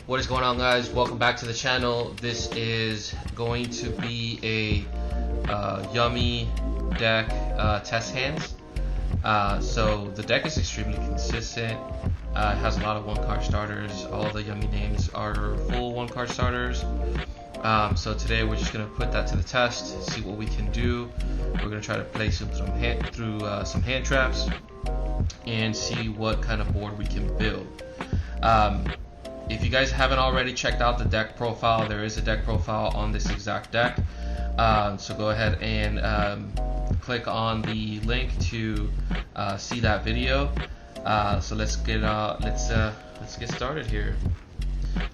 What is going on, guys? Welcome back to the channel. This is going to be a yummy deck test hands. So the deck is extremely consistent. It has a lot of one card starters. All the yummy names are full one card starters. So today we're just gonna put that to the test, see what we can do. We're gonna try to play some hand traps and see what kind of board we can build. If you guys haven't already checked out the deck profile, there is a deck profile on this exact deck. So go ahead and click on the link to see that video. So let's get started here.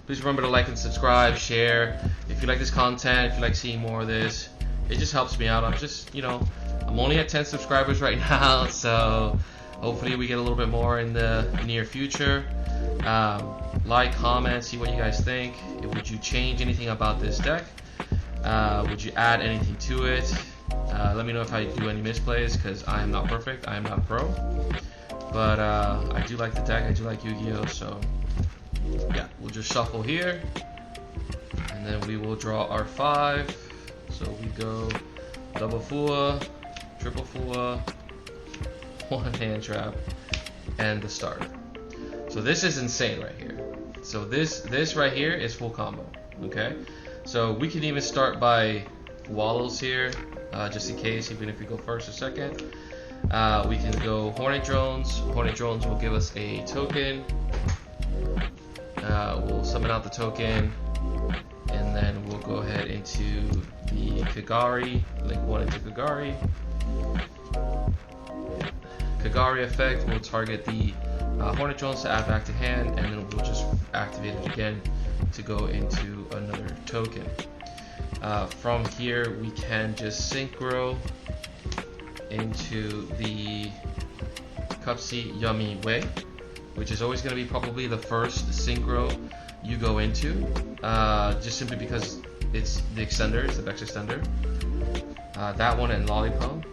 Please remember to like and subscribe, share. If you like this content, if you like seeing more of this, it just helps me out. I'm only at 10 subscribers right now, so hopefully we get a little bit more in the near future. Like, comment, see what you guys think. Would you change anything about this deck? Would you add anything to it? Let me know if I do any misplays, because I am not perfect. I am not a pro. But I do like the deck. I do like Yu-Gi-Oh! So yeah, we'll just shuffle here, and then we will draw our 5. So we go double fua, triple fua, one hand trap, and the starter. So this is insane right here. So this right here is full combo. Okay, so we can even start by wallows here, just in case, even if we go first or second. We can go Hornet Drones. Hornet Drones will give us a token. We'll summon out the token, and then we'll go ahead into the Kagari, link 1 into Kagari. Kagari effect will target the Hornet Drones to add back to hand, and then we'll just activate it again to go into another token. From here we can just synchro into the Cupsy Yummy Way, which is always going to be probably the first synchro you go into, just simply because it's the extender, it's the Vex extender. That one and Lollipop.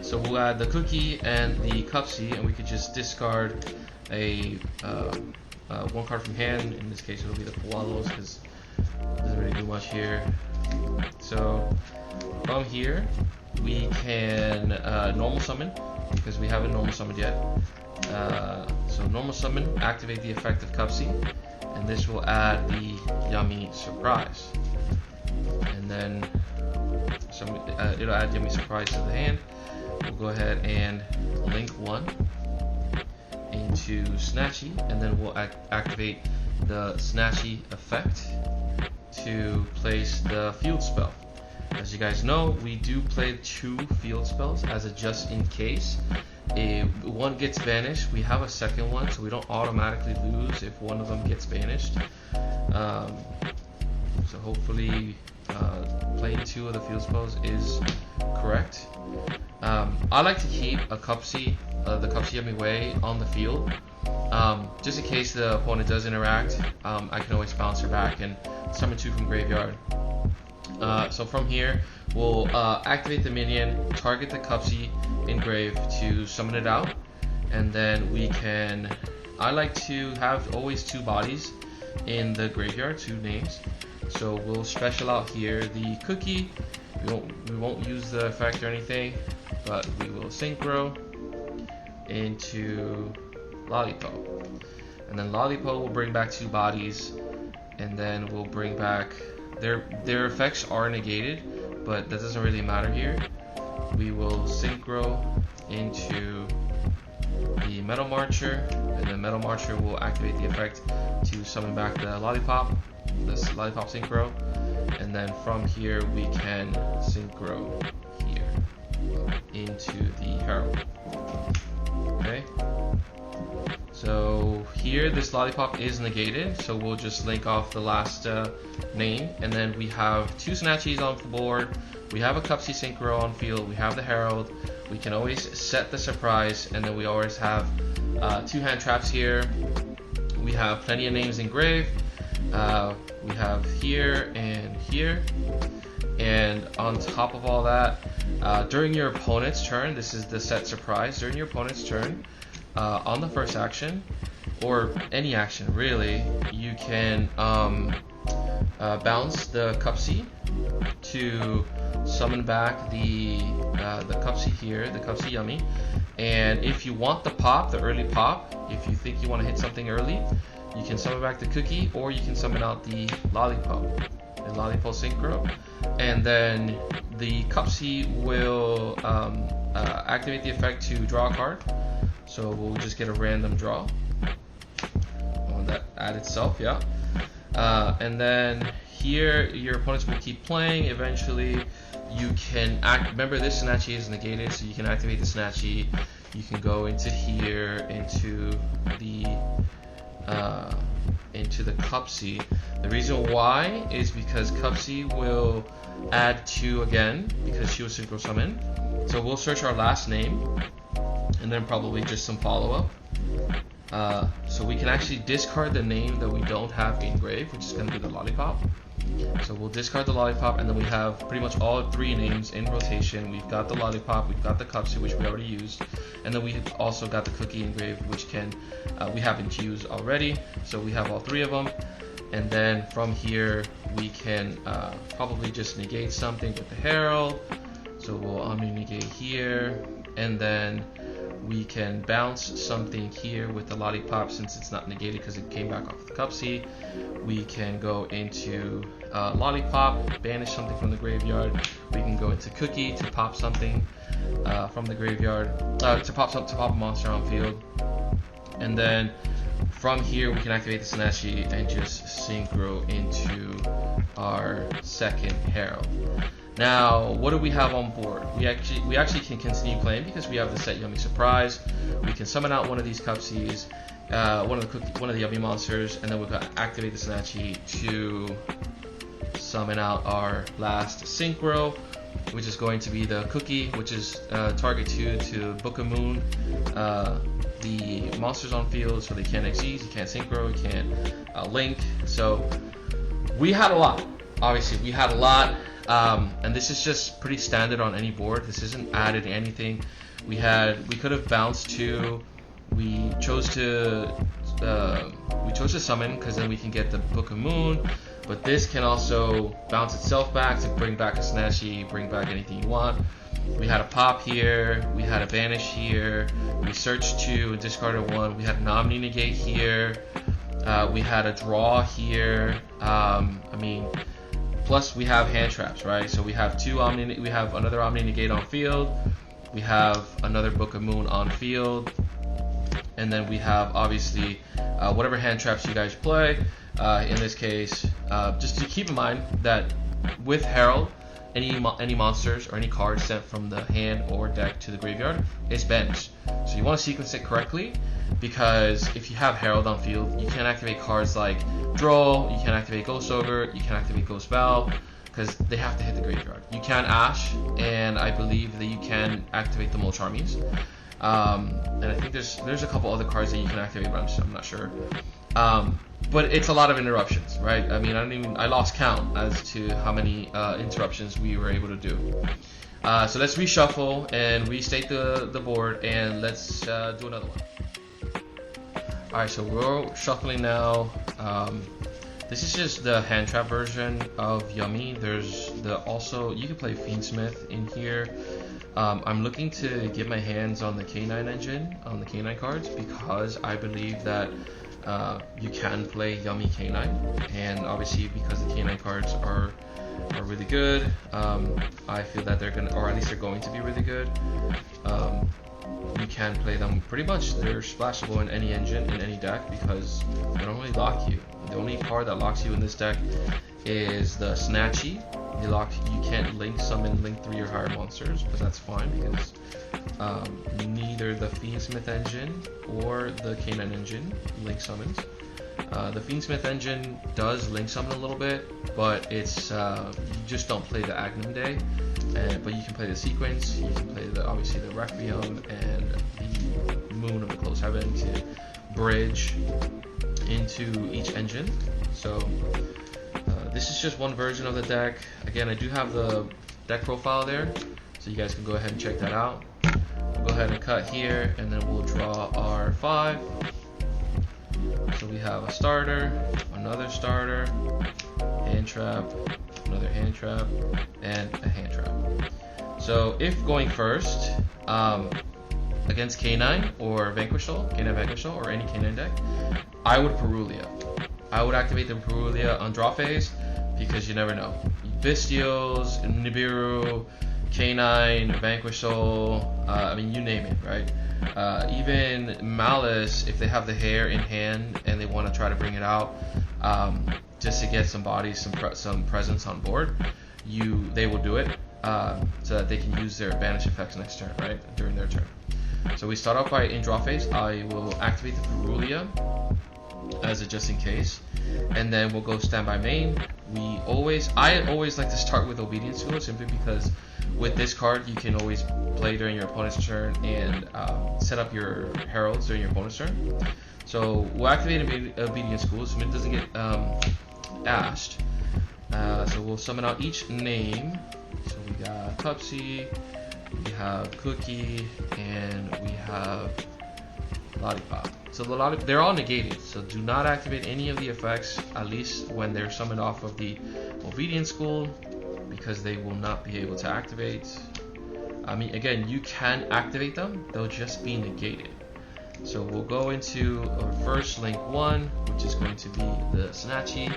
So we'll add the Cookie and the Cupsy, and we could just discard a one card from hand. In this case, it'll be the Wallows, because it doesn't really do much here. So from here, we can normal summon, because we haven't normal summoned yet. So normal summon, activate the effect of Cupsy, and this will add the Yummy Surprise. And then it'll add Yummy Surprise to the hand. We'll go ahead and link 1 into Snatchy, and then we'll activate the Snatchy effect to place the field spell. As you guys know, we do play 2 field spells as a just in case. If one gets banished, we have a second one, so we don't automatically lose if one of them gets banished. So hopefully playing 2 of the field spells is correct. I like to keep a Cupsy, the Cupsy Yummy Way on the field, just in case the opponent does interact. I can always bounce her back and summon 2 from graveyard. So from here, we'll activate the minion, target the Cupsy in grave to summon it out, and then we can. I like to have always 2 bodies in the graveyard, 2 names. So we'll special out here the Cookie. We won't use the effect or anything, but we will synchro into Lollipop, and then Lollipop will bring back 2 bodies, and then we'll bring back their effects are negated, but that doesn't really matter here. We will synchro into the Metal Marcher, and the Metal Marcher will activate the effect to summon back the Lollipop, this Lollipop synchro, and then from here we can synchro here into the Herald. Okay, so here this Lollipop is negated, so we'll just link off the last name, and then we have 2 Snatchies on the board. We have a Cupsy synchro on field. We have the Herald. We can always set the surprise, and then we always have 2 hand traps here. We have plenty of names in grave. We have here and here, and on top of all that, during your opponent's turn, this is the set surprise. During your opponent's turn, on the first action, or any action really, you can bounce the Cupsy to summon back the Cupsy here, the Cupsy Yummy. And if you want the pop, the early pop, if you think you want to hit something early, you can summon back the Cookie, or you can summon out the Lollipop, the Lollipop Synchro, and then the Cupsy will activate the effect to draw a card. So we'll just get a random draw on that ad itself, yeah. And then here your opponents will keep playing. Eventually you can remember this Snatchy is negated, so you can activate the Snatchy. You can go into here, into the Cupsy. The reason why is because Cupsy will add 2 again, because she was synchro summon. So we'll search our last name, and then probably just some follow-up. So we can actually discard the name that we don't have engraved, which is going to be the Lollipop. So we'll discard the Lollipop, and then we have pretty much all 3 names in rotation. We've got the Lollipop, we've got the Cupsy, which we already used, and then we've also got the Cookie engraved, which we haven't used already. So we have all 3 of them. And then from here we can probably just negate something with the Herald. So we'll Omni negate here, and then we can bounce something here with the Lollipop since it's not negated because it came back off the Cupsy. We can go into Lollipop, banish something from the graveyard. We can go into Cookie to pop something from the graveyard, to pop a monster on field. And then from here we can activate the Snatchy and just synchro into our second Herald. Now, what do we have on board? We actually can continue playing because we have the set Yummy Surprise. We can summon out one of these Cupsies, one of the Yummy monsters, and then we've got to activate the Snatchy to summon out our last synchro, which is going to be the Cookie, which is target 2 to Book of Moon the monsters on field, so they can't XYZ, you can't synchro, you can't link. So we had a lot. Obviously, we had a lot. And this is just pretty standard on any board. This isn't added anything. We could have bounced 2. We chose to summon because then we can get the Book of Moon. But this can also bounce itself back to bring back a Snatchy, bring back anything you want. We had a pop here. We had a banish here. We searched 2 and discarded 1. We had an Omni negate here. We had a draw here. Plus we have hand traps, right? So we have we have another Omni negate on field. We have another Book of Moon on field. And then we have obviously whatever hand traps you guys play. In this case, just to keep in mind that with Herald, any monsters or any cards sent from the hand or deck to the graveyard is banished. So you want to sequence it correctly, because if you have Herald on field, you can't activate cards like Droll, you can't activate Ghost Ogre, you can't activate Ghost Bell, because they have to hit the graveyard. You can Ash, and I believe that you can activate the Molcharmies. And I think there's a couple other cards that you can activate, but I'm not sure. But it's a lot of interruptions, right? I mean, I lost count as to how many interruptions we were able to do. So let's reshuffle and restate the board, and let's do another one. Alright, so we're shuffling now. This is just the hand trap version of Yummy. There's you can play Fiendsmith in here. I'm looking to get my hands on the K9 engine, on the K9 cards, because I believe that you can play Yummy K9, and obviously because the K9 cards are really good, I feel that they're going to be really good. You can play them pretty much. They're splashable in any engine, in any deck, because they don't really lock you. The only card that locks you in this deck is the Snatchy. You can't link 3 or higher monsters, but that's fine because neither the Fiendsmith engine or the K9 engine link summons. The Fiendsmith engine does link summon a little bit, but it's you just don't play the Agnum Day. But you can play the Sequence, you can play obviously the Requiem and the Moon of the Close Heaven to bridge into each engine. So this is just one version of the deck. Again, I do have the deck profile there, so you guys can go ahead and check that out. We'll go ahead and cut here, and then we'll draw our 5. So we have a starter, another starter, hand trap, another hand trap, and a hand trap. So if going first against K9 or K9 Vanquishal, or any K9 deck, I would Perulia. I would activate the Perulia on draw phase because you never know. Vistios, Nibiru, K9, Vanquishal, I mean, you name it, right? Even Malice, if they have the hair in hand and they want to try to bring it out just to get some bodies, some presence on board, they will do it so that they can use their banish effects next turn, right? During their turn. So we start off by in draw phase. I will activate the Perulia as a just in case, and then we'll go standby main. I always like to start with Obedience School simply because with this card you can always play during your opponent's turn and set up your heralds during your opponent's turn. So we'll activate Obedience School so it doesn't get ashed. So we'll summon out each name. So we got Pupsy, we have Cookie, and we have Lollipop. So they're all negated, so do not activate any of the effects, at least when they're summoned off of the Obedience School, because they will not be able to activate. I mean, again, you can activate them, they'll just be negated. So we'll go into our first link 1, which is going to be the Snatchy,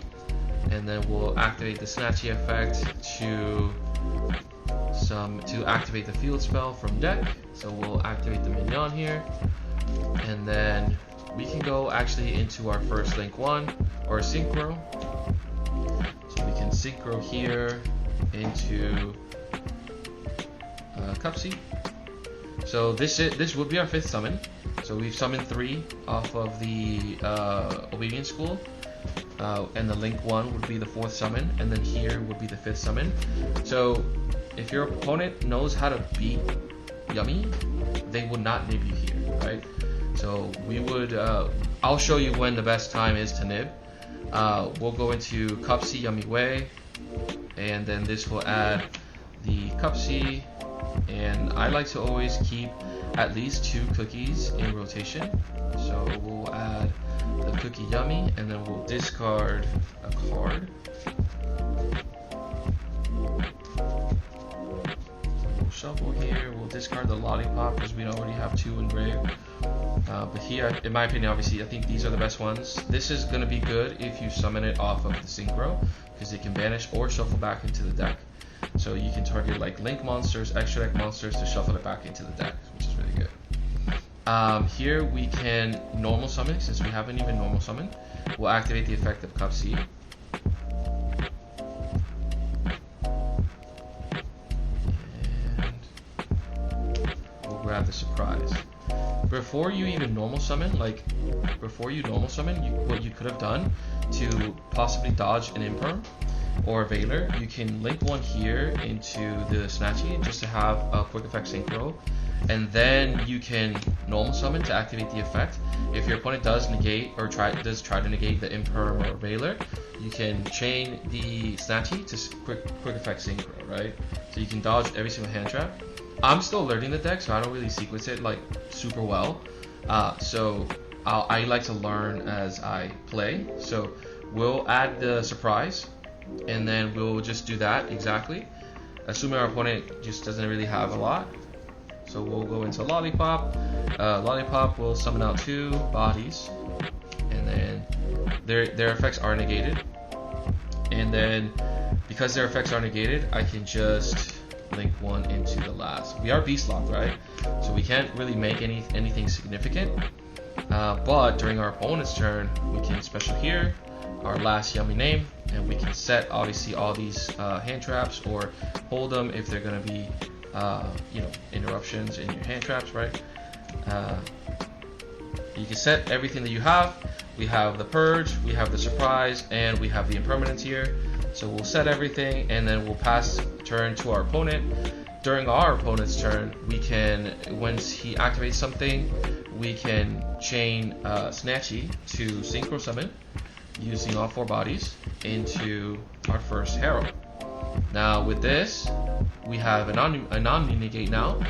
and then we'll activate the Snatchy effect to activate the field spell from deck. So we'll activate the Mignon here, and then we can go actually into our first link 1 or synchro. So we can synchro here into Cupsy. So this would be our 5th summon. So we've summoned 3 off of the Obedience School, and the link 1 would be the 4th summon, and then here would be the 5th summon. So if your opponent knows how to beat Yummy, they would not nib you here, right? So we would, I'll show you when the best time is to nib. We'll go into Cupsy Yummy Way, and then this will add the Cupsy, and I like to always keep at least 2 cookies in rotation. So we'll add the Cookie Yummy, and then we'll discard a card. We'll shuffle here, we'll discard the Lollipop because we already have 2 engraved. But here, in my opinion, obviously, I think these are the best ones. This is going to be good if you summon it off of the Synchro, because it can banish or shuffle back into the deck. So you can target like Link monsters, extra deck monsters to shuffle it back into the deck, which is really good. Here we can normal summon, since we haven't even normal summoned. We'll activate the effect of Cupsy. And we'll grab the surprise. Before you even normal summon, what you could have done to possibly dodge an Imperm or a Veiler, you can link 1 here into the Snatchy just to have a quick effect synchro, and then you can normal summon to activate the effect. If your opponent does negate or try to negate the Imperm or Veiler, you can chain the Snatchy to quick effect synchro, right? So you can dodge every single hand trap. I'm still learning the deck, so I don't really sequence it like super well. So I like to learn as I play. So we'll add the surprise, and then we'll just do that exactly, assuming our opponent just doesn't really have a lot. So we'll go into Lollipop. Lollipop will summon out 2 bodies, and then their effects are negated. And then because their effects are negated, I can just link 1 into the last. We are beast locked, right? So we can't really make anything significant. But during our opponent's turn, we can special here our last Yummy name, and we can set obviously all these hand traps or hold them if they're going to be interruptions in your hand traps, right? You can set everything that you have. We have the purge, we have the surprise, and we have the impermanence here. So we'll set everything, and then we'll pass turn to our opponent. During our opponent's turn, we can, once he activates something, we can chain Snatchy to synchro summon using all 4 bodies into our first Herald. Now with this, we have a non-negate now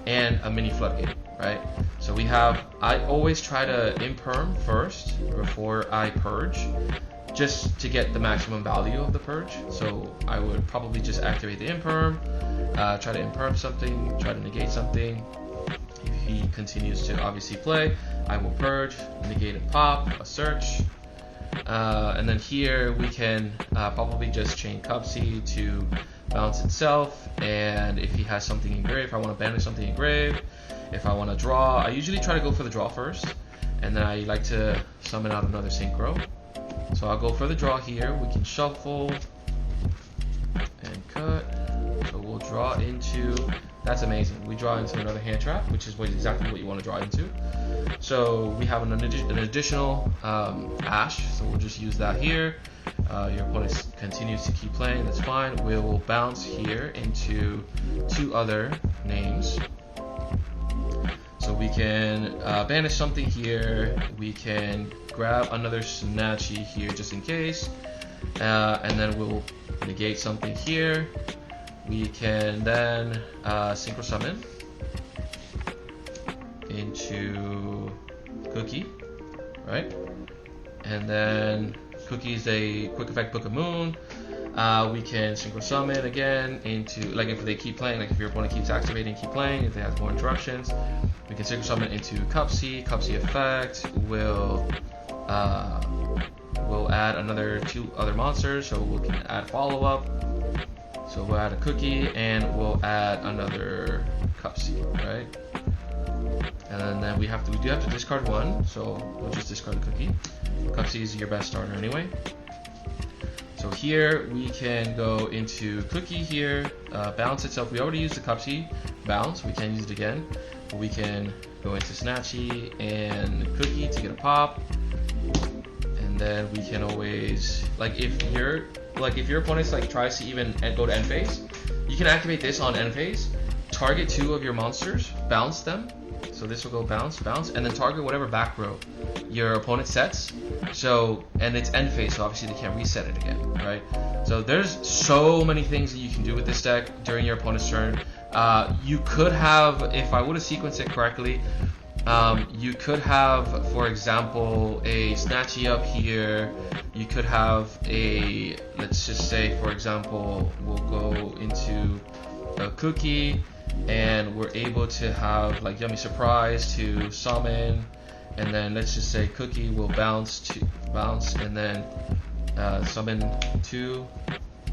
and a mini floodgate, right? So we have, I always try to imperm first before I purge, just to get the maximum value of the purge. So I would probably just activate the imperm, try to imperm something, try to negate something. If he continues to obviously play, I will purge, negate and pop, a search. And then here we can probably just chain Cubsy to bounce itself, and if he has something engraved, if I want to banish something engraved, if I want to draw, I usually try to go for the draw first, and then I like to summon out another synchro. So I'll go for the draw here. We can shuffle and cut. So we'll draw into, that's amazing. We draw into another hand trap, which is exactly what you want to draw into. So we have an additional Ash, so we'll just use that here. Your opponent continues to keep playing, that's fine. We will bounce here into 2 other names. So we can banish something here, we can grab another Snatchy here just in case, and then we'll negate something here. We can then Synchro Summon into Cookie, right? And then Cookie is a quick effect Book of Moon. We can Synchro Summon again into, like if they keep playing, like if your opponent keeps activating, keep playing, if they have more interruptions, we can Synchro Summon into Cubsy. Cubsy effect will add another 2 other monsters, so we can add Follow Up. So we'll add a Cookie and we'll add another Cubsy, right? And then we do have to discard 1, so we'll just discard the Cookie. Cubsy is your best starter anyway. So here we can go into Cookie here, bounce itself. We already used the Cubsy bounce, we can use it again. But we can go into Snatchy and Cookie to get a pop. And then we can always, like if your opponent like tries to even go to end phase, you can activate this on end phase, target 2 of your monsters, bounce them. So this will go bounce, bounce, and then target whatever back row your opponent sets. So, and it's end phase, so obviously they can't reset it again, right? So there's so many things that you can do with this deck during your opponent's turn. You could have, if I would have sequenced it correctly, you could have, for example, a Snatchy up here. You could have a, let's just say, for example, we'll go into a Cookie, and we're able to have like Yummy Surprise to summon, and then let's just say Cookie will bounce, and then summon 2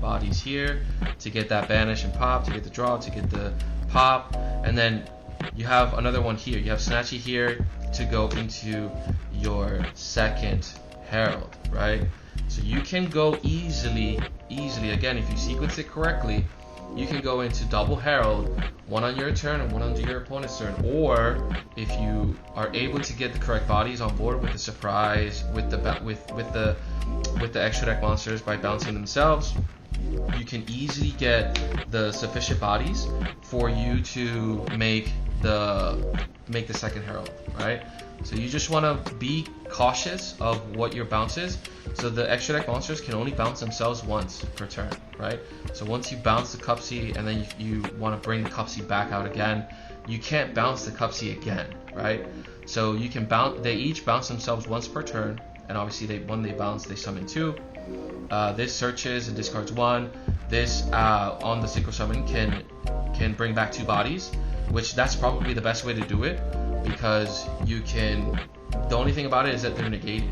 bodies here to get that banish and pop, to get the draw, to get the pop, and then you have another one here. You have Snatchy here to go into your second Herald, right? So you can go easily, again, if you sequence it correctly, you can go into double Herald, 1 on your turn and 1 on your opponent's turn. Or if you are able to get the correct bodies on board with the surprise, with the extra deck monsters by bouncing themselves, you can easily get the sufficient bodies for you to make the second Herald, right? So you just want to be cautious of what your bounce is. So the extra deck monsters can only bounce themselves once per turn, right? So once you bounce the Cubsy and then you want to bring the Cubsy back out again, you can't bounce the Cubsy again, right? So you can bounce, they each bounce themselves once per turn, and obviously when they bounce, they summon 2. This searches and discards 1. This on the Synchro Summon can bring back 2 bodies, which that's probably the best way to do it, because you can, the only thing about it is that they're negated.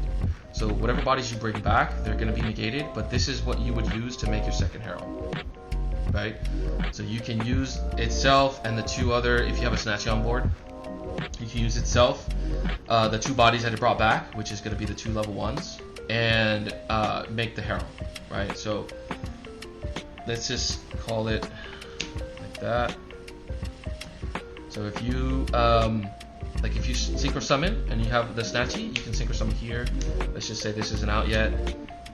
So whatever bodies you bring back, they're going to be negated, but this is what you would use to make your second Herald, right? So you can use itself and the 2 other, if you have a Snatchy on board, you can use itself, the 2 bodies that it brought back, which is going to be the 2 level 1s, and make the Herald, right? So let's just call it like that. So if you if you Synchro Summon and you have the Snatchy, you can Synchro Summon here. Let's just say this isn't out yet.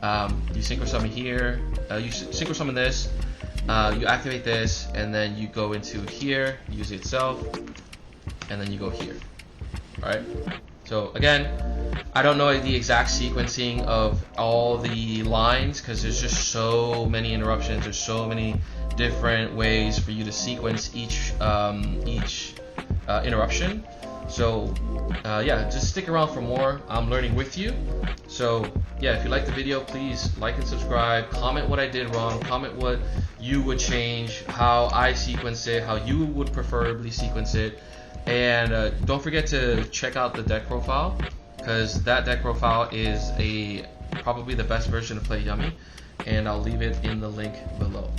You Synchro Summon here, you Synchro Summon this, you activate this, and then you go into here, use it itself, and then you go here, right? So again, I don't know the exact sequencing of all the lines because there's just so many interruptions, there's so many different ways for you to sequence each interruption. So yeah, just stick around for more. I'm learning with you. So yeah, if you like the video, please like and subscribe. Comment what I did wrong. Comment what you would change, how I sequence it, how you would preferably sequence it. And don't forget to check out the deck profile, because that deck profile is probably the best version to play Yummy, and I'll leave it in the link below.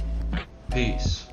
Peace.